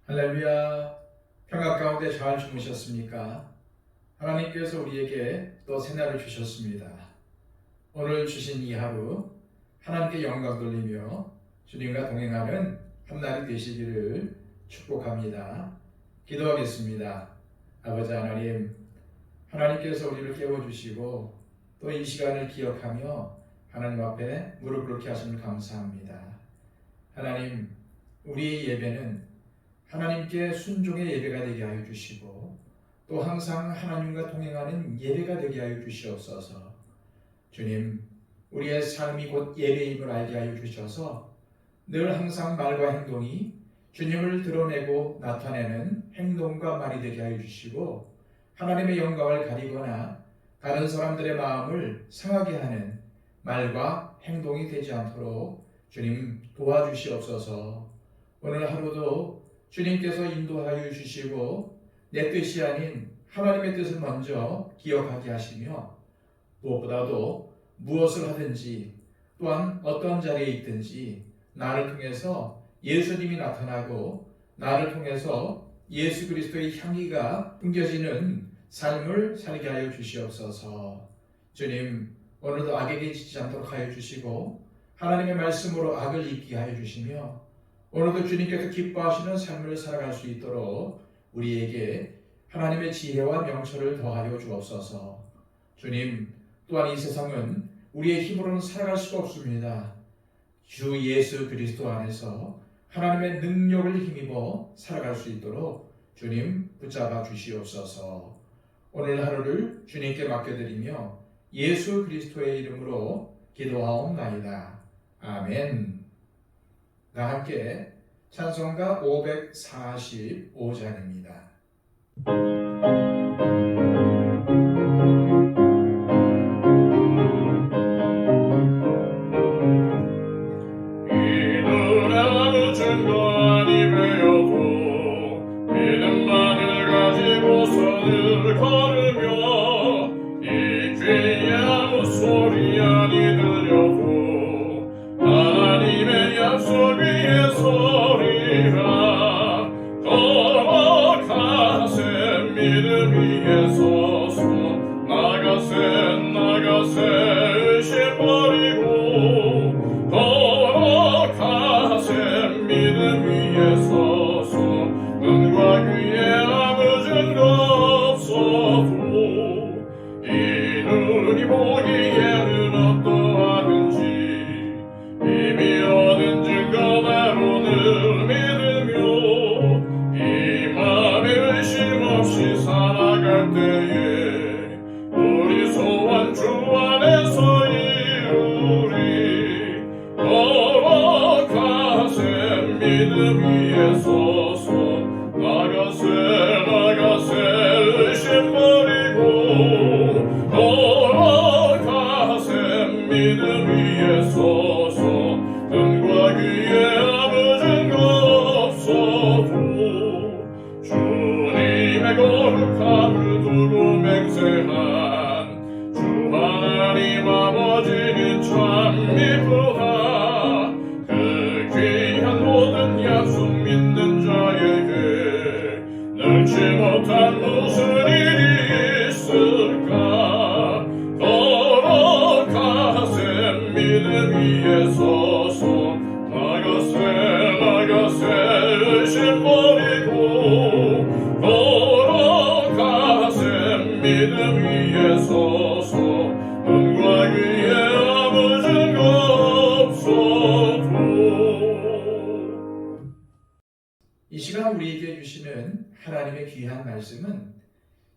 할렐루야. 평화 가운데 잘 주무셨습니까? 하나님께서 우리에게 또 새날을 주셨습니다. 오늘 주신 이 하루 하나님께 영광 돌리며 주님과 동행하는 한날이 되시기를 축복합니다. 기도하겠습니다. 아버지 하나님, 하나님께서 우리를 깨워주시고 또 이 시간을 기억하며 하나님 앞에 무릎 꿇게 하심을 감사합니다. 하나님, 우리의 예배는 하나님께 순종의 예배가 되게 하여 주시고 또 항상 하나님과 동행하는 예배가 되게 하여 주시옵소서. 주님, 우리의 삶이 곧 예배임을 알게 하여 주셔서 늘 항상 말과 행동이 주님을 드러내고 나타내는 행동과 말이 되게 하여 주시고 하나님의 영광을 가리거나 다른 사람들의 마음을 상하게 하는 말과 행동이 되지 않도록 주님 도와주시옵소서. 오늘 하루도 주님께서 인도하여 주시고 내 뜻이 아닌 하나님의 뜻을 먼저 기억하게 하시며 무엇보다도 무엇을 하든지 또한 어떤 자리에 있든지 나를 통해서 예수님이 나타나고 나를 통해서 예수 그리스도의 향기가 풍겨지는 삶을 살게 하여 주시옵소서. 주님, 오늘도 악에게 지지 않도록 하여 주시고 하나님의 말씀으로 악을 잊게 하여 주시며 오늘도 주님께서 기뻐하시는 삶을 살아갈 수 있도록 우리에게 하나님의 지혜와 명철을 더하여 주옵소서. 주님, 또한 이 세상은 우리의 힘으로는 살아갈 수가 없습니다. 주 예수 그리스도 안에서 하나님의 능력을 힘입어 살아갈 수 있도록 주님 붙잡아 주시옵소서. 오늘 하루를 주님께 맡겨드리며 예수 그리스도의 이름으로 기도하옵나이다. 아멘. 다 함께 찬송가 545장입니다. 이들의 증거하니 배워도 믿음만을 가지고서 늘 걸으며 이 귀에 아무 소리 아니 들려도 하나님의 약속 위에 서리라. 걸어가세 믿음 위에 서서 나가세 의심 버리고 걸어가세 믿음 위에 서서 눈과 귀에 아무 증거 없어도 이 눈이 보기에는 어떠하든지 이미 얻은 증거대로 늘 믿으며 이 맘에 의심 없이 살아갈 때에 우리 소원 주 안에서 이루리. 걸어가세 믿음 위에 서서 나가세 의심 버리고 걸어가세 믿음 위에 서서 눈과 귀에 아무 증거 없어도 주님의 거룩함을 두고 맹세한 주 하나님 아버지는 참 미쁘다. 그 귀한 모든 약속 믿는 자에게 능치 못한 무슨 일이 있을까. 걸어가세 믿음 위에 서서 나가세 의심 버리고 걸어가세 믿음 위에 서서 눈과 귀에 아무 증거 없어도. 이 시간 우리에게 주시는 하나님의 귀한 말씀은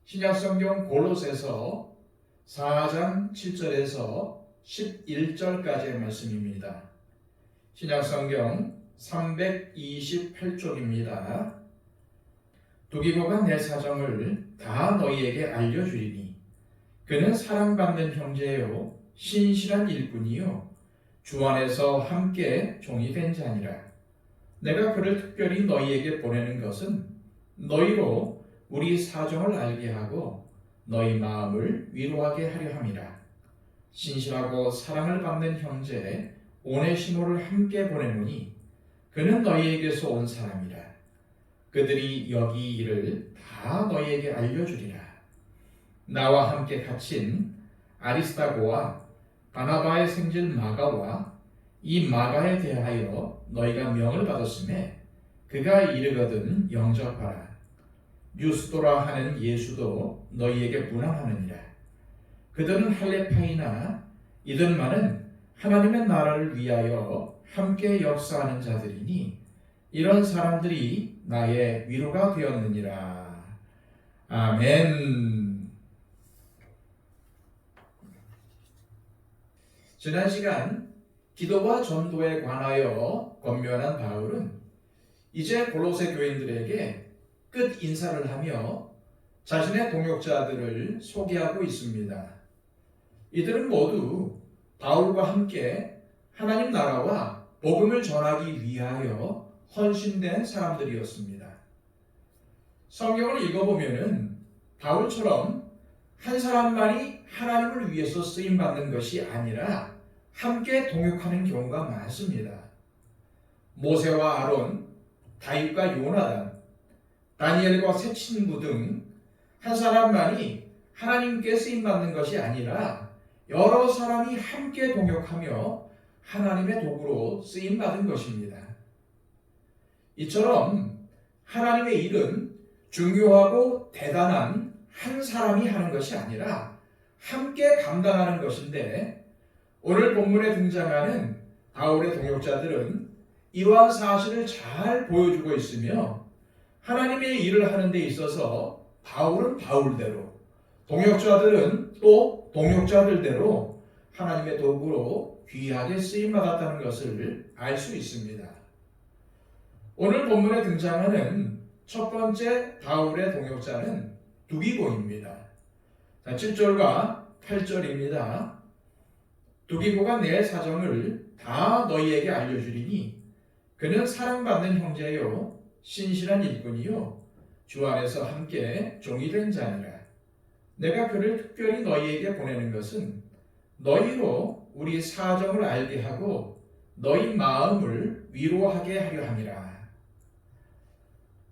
신약성경 골로새서 4장 7절에서 11절까지의 말씀입니다. 신약성경 328쪽입니다. 두기고가 내 사정을 다 너희에게 알려주리니 그는 사랑받는 형제요 신실한 일꾼이요 주 안에서 함께 종이 된 자니라. 내가 그를 특별히 너희에게 보내는 것은 너희로 우리 사정을 알게 하고 너희 마음을 위로하게 하려 함이라. 신실하고 사랑을 받는 형제 오네시모를 함께 보내노니 그는 너희에게서 온 사람이라. 그들이 여기 일을 다 너희에게 알려주리라. 나와 함께 갇힌 아리스타고와 바나바의 생질 마가와 이 마가에 대하여 너희가 명을 받았음에 그가 이르거든 영접하라. 유스도라 하는 예수도 너희에게 문안하느니라. 그들은 할레파이나 이들만은 하나님의 나라를 위하여 함께 역사하는 자들이니 이런 사람들이 나의 위로가 되었느니라. 아멘. 지난 시간 기도와 전도에 관하여 권면한 바울은 이제 골로새 교인들에게 끝 인사를 하며 자신의 동역자들을 소개하고 있습니다. 이들은 모두 바울과 함께 하나님 나라와 복음을 전하기 위하여 헌신된 사람들이었습니다. 성경을 읽어보면은 바울처럼 한 사람만이 하나님을 위해서 쓰임받는 것이 아니라 함께 동역하는 경우가 많습니다. 모세와 아론, 다윗과 요나단, 다니엘과 세 친구 등 한 사람만이 하나님께 쓰임받는 것이 아니라 여러 사람이 함께 동역하며 하나님의 도구로 쓰임받은 것입니다. 이처럼 하나님의 일은 중요하고 대단한 한 사람이 하는 것이 아니라 함께 감당하는 것인데 오늘 본문에 등장하는 바울의 동역자들은 이러한 사실을 잘 보여주고 있으며 하나님의 일을 하는 데 있어서 바울은 바울대로 동역자들은 또 동역자들대로 하나님의 도구로 귀하게 쓰임받았다는 것을 알 수 있습니다. 오늘 본문에 등장하는 첫 번째 바울의 동역자는 두기고입니다. 7절과 8절입니다. 두기고가 내 사정을 다 너희에게 알려주리니 그는 사랑받는 형제요 신실한 일꾼이요 주 안에서 함께 종이 된 자니라. 내가 그를 특별히 너희에게 보내는 것은 너희로 우리 사정을 알게 하고 너희 마음을 위로하게 하려 함이라.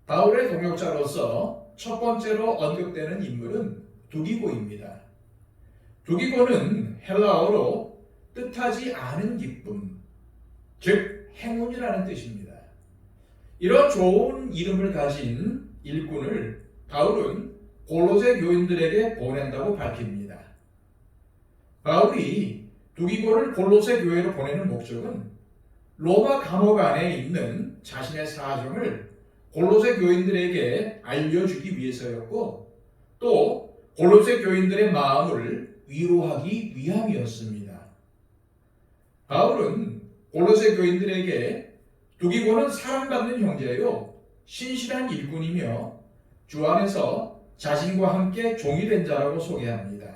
바울의 동역자로서 첫 번째로 언급되는 인물은 두기고입니다. 두기고는 헬라어로 뜻하지 않은 기쁨, 즉 행운이라는 뜻입니다. 이런 좋은 이름을 가진 일꾼을 바울은 골로새 교인들에게 보낸다고 밝힙니다. 바울이 두기고를 골로새 교회로 보내는 목적은 로마 감옥 안에 있는 자신의 사정을 골로새 교인들에게 알려주기 위해서였고 또 골로새 교인들의 마음을 위로하기 위함이었습니다. 바울은 골로새 교인들에게 두기고는 사랑받는 형제요 신실한 일꾼이며 주 안에서 자신과 함께 종이 된 자라고 소개합니다.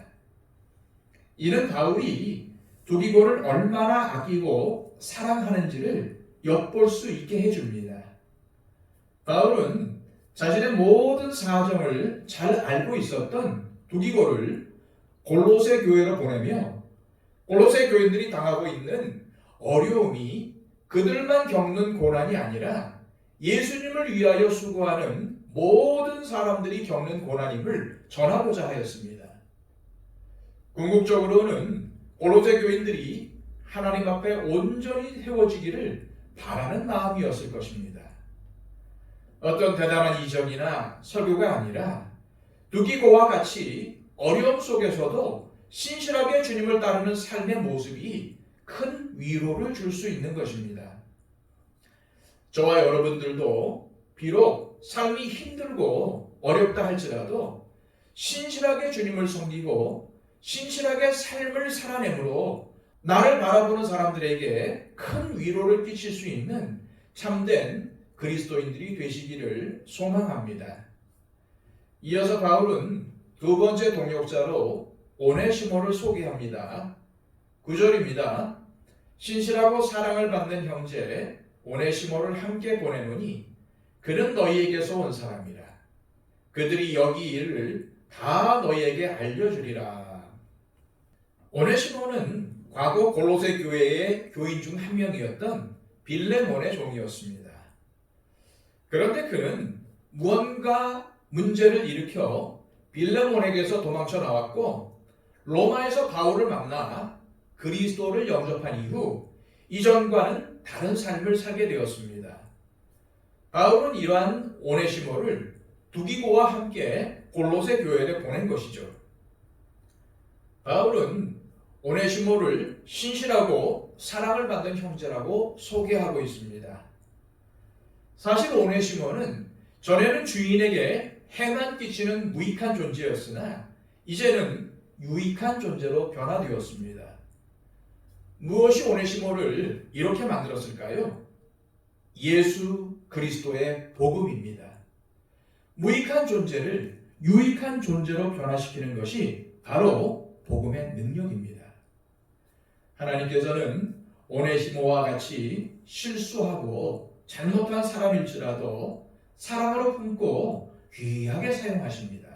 이는 바울이 두기고를 얼마나 아끼고 사랑하는지를 엿볼 수 있게 해줍니다. 바울은 자신의 모든 사정을 잘 알고 있었던 두기고를 골로새 교회로 보내며 골로새 교인들이 당하고 있는 어려움이 그들만 겪는 고난이 아니라 예수님을 위하여 수고하는 모든 사람들이 겪는 고난임을 전하고자 하였습니다. 궁극적으로는 골로새 교인들이 하나님 앞에 온전히 세워지기를 바라는 마음이었을 것입니다. 어떤 대단한 이정이나 설교가 아니라 두기고와 같이 어려움 속에서도 신실하게 주님을 따르는 삶의 모습이 큰 위로를 줄 수 있는 것입니다. 저와 여러분들도 비록 삶이 힘들고 어렵다 할지라도 신실하게 주님을 섬기고 신실하게 삶을 살아내므로 나를 바라보는 사람들에게 큰 위로를 끼칠 수 있는 참된 그리스도인들이 되시기를 소망합니다. 이어서 바울은 두 번째 동역자로 오네시모를 소개합니다. 9절입니다. 신실하고 사랑을 받는 형제 오네시모를 함께 보내노니 그는 너희에게서 온 사람이라. 그들이 여기 일을 다 너희에게 알려주리라. 오네시모는 과거 골로새 교회의 교인 중 한 명이었던 빌레몬의 종이었습니다. 그런데 그는 무언가 문제를 일으켜 빌레몬에게서 도망쳐 나왔고 로마에서 바울을 만나 그리스도를 영접한 이후 이전과는 다른 삶을 살게 되었습니다. 바울은 이러한 오네시모를 두기고와 함께 골로새 교회에 보낸 것이죠. 바울은 오네시모를 신실하고 사랑을 받는 형제라고 소개하고 있습니다. 사실 오네시모는 전에는 주인에게 해만 끼치는 무익한 존재였으나 이제는 유익한 존재로 변화되었습니다. 무엇이 오네시모를 이렇게 만들었을까요? 예수 그리스도의 복음입니다. 무익한 존재를 유익한 존재로 변화시키는 것이 바로 복음의 능력입니다. 하나님께서는 오네시모와 같이 실수하고 잘못한 사람일지라도 사랑으로 품고 귀하게 사용하십니다.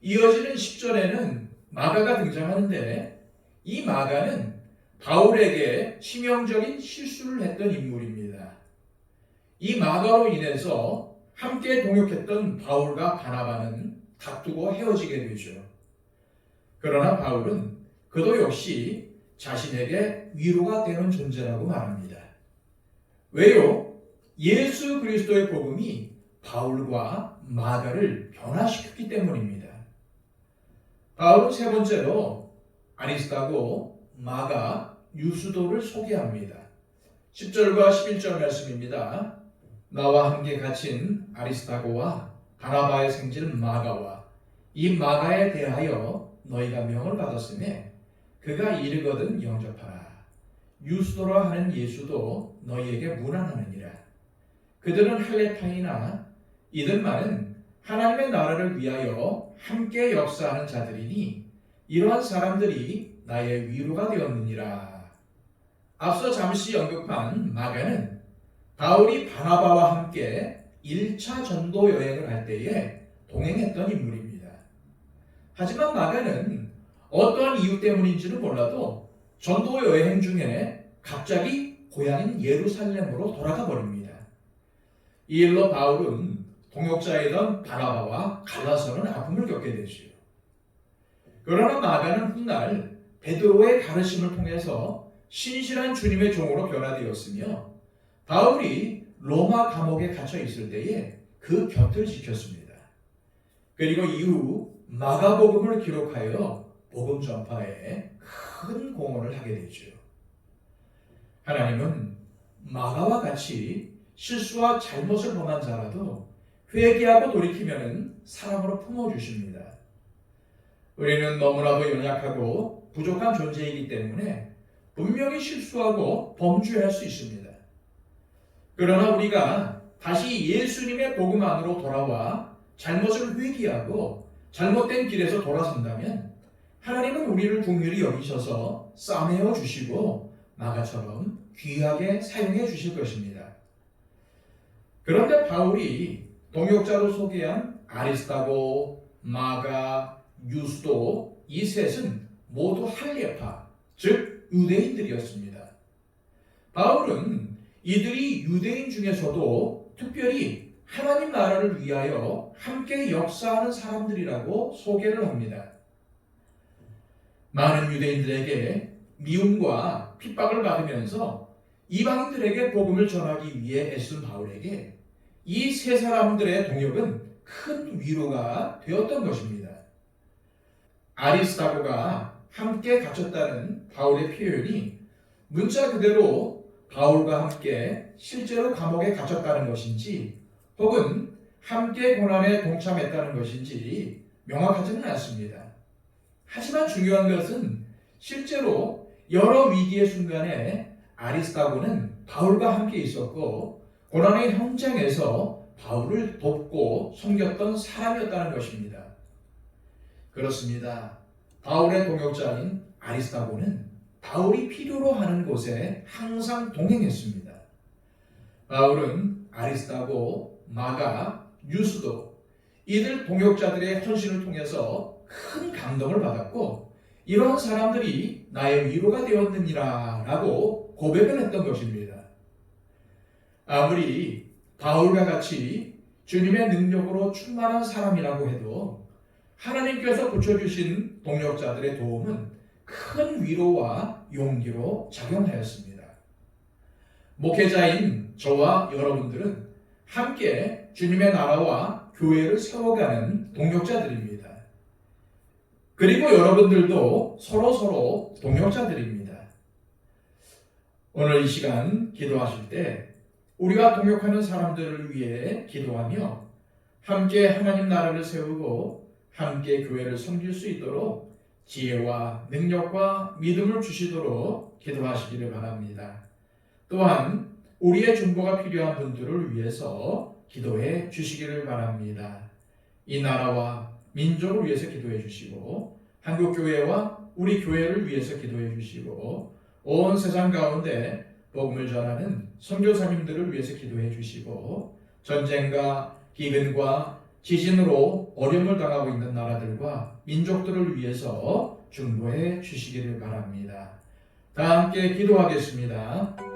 이어지는 10절에는 마가가 등장하는데 이 마가는 바울에게 치명적인 실수를 했던 인물입니다. 이 마가로 인해서 함께 동역했던 바울과 바나바는 다투고 헤어지게 되죠. 그러나 바울은 그도 역시 자신에게 위로가 되는 존재라고 말합니다. 왜요? 예수 그리스도의 복음이 바울과 마가를 변화시켰기 때문입니다. 바울은 세 번째로 아리스타고, 마가, 유스도를 소개합니다. 10절과 11절 말씀입니다. 나와 함께 갇힌 아리스타고와 바나바의 생질 마가와 이 마가에 대하여 너희가 명을 받았으며 그가 이르거든 영접하라. 유스도라 하는 예수도 너희에게 문안하느니라. 그들은 할레타이나 이들만은 하나님의 나라를 위하여 함께 역사하는 자들이니 이러한 사람들이 나의 위로가 되었느니라. 앞서 잠시 언급한 마가는 바울이 바나바와 함께 1차 전도 여행을 할 때에 동행했던 인물입니다. 하지만 마가는 어떠한 이유 때문인지는 몰라도 전도 여행 중에 갑자기 고향인 예루살렘으로 돌아가 버립니다. 이 일로 바울은 동역자이던 바나바와 갈라서는 아픔을 겪게 되지요. 그러나 마가는 훗날 베드로의 가르침을 통해서 신실한 주님의 종으로 변화되었으며 바울이 로마 감옥에 갇혀 있을 때에 그 곁을 지켰습니다. 그리고 이후 마가복음을 기록하여 복음 전파에 큰 공헌을 하게 되죠. 하나님은 마가와 같이 실수와 잘못을 범한 자라도 회개하고 돌이키면 사랑으로 품어주십니다. 우리는 너무나도 연약하고 부족한 존재이기 때문에 분명히 실수하고 범죄할 수 있습니다. 그러나 우리가 다시 예수님의 복음 안으로 돌아와 잘못을 회개하고 잘못된 길에서 돌아선다면 하나님은 우리를 긍휼히 여기셔서 싸매어 주시고 마가처럼 귀하게 사용해 주실 것입니다. 그런데 바울이 동역자로 소개한 아리스타고, 마가, 유스도 이 셋은 모두 할례파, 즉 유대인들이었습니다. 바울은 이들이 유대인 중에서도 특별히 하나님 나라를 위하여 함께 역사하는 사람들이라고 소개를 합니다. 많은 유대인들에게 미움과 핍박을 받으면서 이방인들에게 복음을 전하기 위해 애쓴 바울에게 이 세 사람들의 동역은 큰 위로가 되었던 것입니다. 아리스타고가 함께 갇혔다는 바울의 표현이 문자 그대로 바울과 함께 실제로 감옥에 갇혔다는 것인지 혹은 함께 고난에 동참했다는 것인지 명확하지는 않습니다. 하지만 중요한 것은 실제로 여러 위기의 순간에 아리스타고는 바울과 함께 있었고 고난의 현장에서 바울을 돕고 섬겼던 사람이었다는 것입니다. 그렇습니다. 바울의 동역자인 아리스타고는 바울이 필요로 하는 곳에 항상 동행했습니다. 바울은 아리스타고, 마가, 유스도 이들 동역자들의 헌신을 통해서 큰 감동을 받았고 이러한 사람들이 나의 위로가 되었느니라 라고 고백을 했던 것입니다. 아무리 바울과 같이 주님의 능력으로 충만한 사람이라고 해도 하나님께서 붙여주신 동역자들의 도움은 큰 위로와 용기로 작용하였습니다. 목회자인 저와 여러분들은 함께 주님의 나라와 교회를 세워가는 동역자들입니다. 그리고 여러분들도 서로 동역자들입니다. 오늘 이 시간 기도하실 때 우리가 동역하는 사람들을 위해 기도하며 함께 하나님 나라를 세우고 함께 교회를 섬길 수 있도록 지혜와 능력과 믿음을 주시도록 기도하시기를 바랍니다. 또한 우리의 중보가 필요한 분들을 위해서 기도해 주시기를 바랍니다. 이 나라와 민족을 위해서 기도해 주시고 한국교회와 우리 교회를 위해서 기도해 주시고 온 세상 가운데 복음을 전하는 선교사님들을 위해서 기도해 주시고 전쟁과 기근과 지진으로 어려움을 당하고 있는 나라들과 민족들을 위해서 중보해 주시기를 바랍니다. 다 함께 기도하겠습니다.